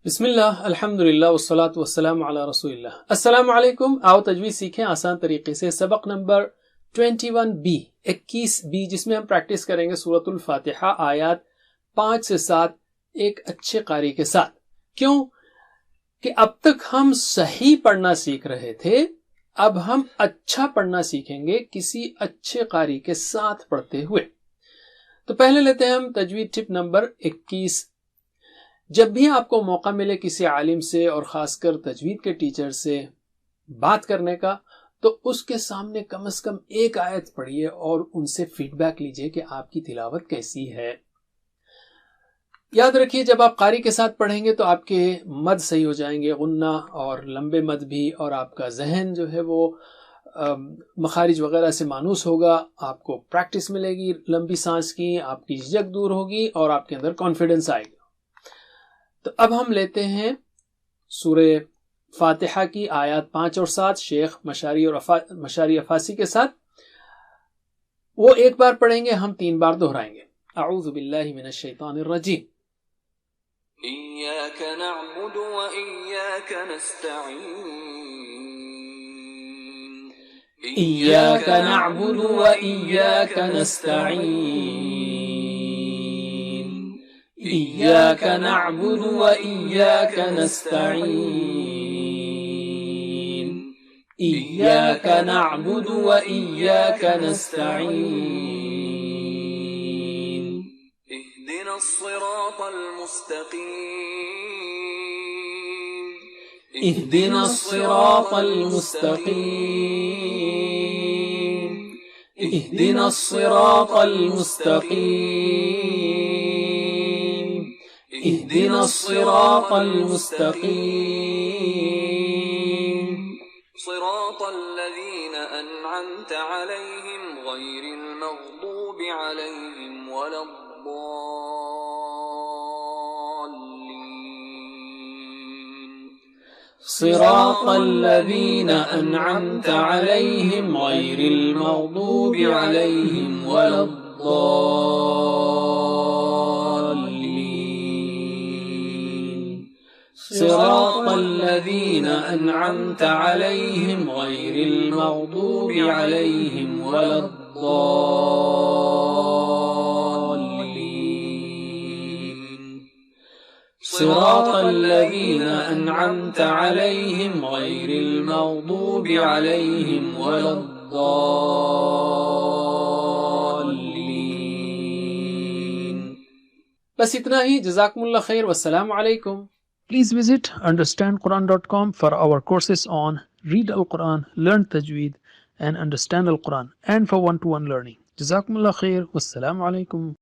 बिस्मिल्लाह अल्हम्दुलिल्लाह वस्सलातु वस्सलामु अला रसूलिल्लाह। अस्सलामु अलैकुम। आओ तजवीद सीखें आसान तरीके से। सबक नंबर 21B, जिसमें हम प्रैक्टिस करेंगे सूरतुल फातिहा आयत 5 से 7 एक अच्छे कारी के साथ। क्यों कि अब तक हम सही पढ़ना सीख रहे थे, अब हम अच्छा पढ़ना सीखेंगे किसी अच्छे कारी के साथ पढ़ते हुए। तो पहले लेते हैं हम तजवीद टिप नंबर 21। जब भी आपको मौका मिले किसी आलिम से और खासकर तजवीद के टीचर से बात करने का, तो उसके सामने कम से कम एक आयत पढ़िए और उनसे फीडबैक लीजिए कि आपकी तिलावत कैसी है। याद रखिए, जब आप कारी के साथ पढ़ेंगे तो आपके मद सही हो जाएंगे, गुन्ना और लंबे मद भी, और आपका जहन जो है वो मखारिज वगैरह से मानूस होगा। आपको प्रैक्टिस मिलेगी लंबी सांस की, आपकी झिझक दूर होगी और आपके अंदर कॉन्फिडेंस आएगा। तो अब हम लेते हैं सूरे फातिहा की आयत 5 और 7 शेख मशारी अफासी के साथ। वो एक बार पढ़ेंगे, हम 3 बार दोहराएंगे। अऊज़ु बिल्लाहि मिनश शैतानिर रजीम। इय्याक नअबुदु व इय्याक नस्तईन। इय्याक नअबुदु व इय्याक नस्तईन। इय्याक नअबुदु व इय्याक नस्तईन। इय्याक नअबुदु व इय्याक नस्तईन। इहदिनस सिरातल मुस्तकीम। इहदिनस सिरातल मुस्तकीम। इहदिनस सिरातल मुस्तकीम। इहदिनस सिरातल मुस्तकीम। सिरातल लज़ीना अनअमत अलैहिम गैरिल मग़दूबि अलैहिम वलद्दाल्लीन। सिरातल लज़ीना अनअमत अलैहिम गैरिल मग़दूबि अलैहिम वलद्दाल्लीन। सिरातल लज़ीना अनअमत अलैहिम गैरिल मग़दूबि अलैहिम वलद्दाल्लीन। सिरातल लज़ीना अनअमत अलैहिम गैरिल मग़दूबि अलैहिम वलद्दाल्लीन। बस इतना ही। जज़ाकुमुल्लाह खैर। वस्सलामु अलैकुम। Please visit understandquran.com for our courses on Read Al-Quran, Learn Tajweed and Understand Al-Quran, and for one-to-one learning. Jazakumullah khair. Wassalamu alaikum.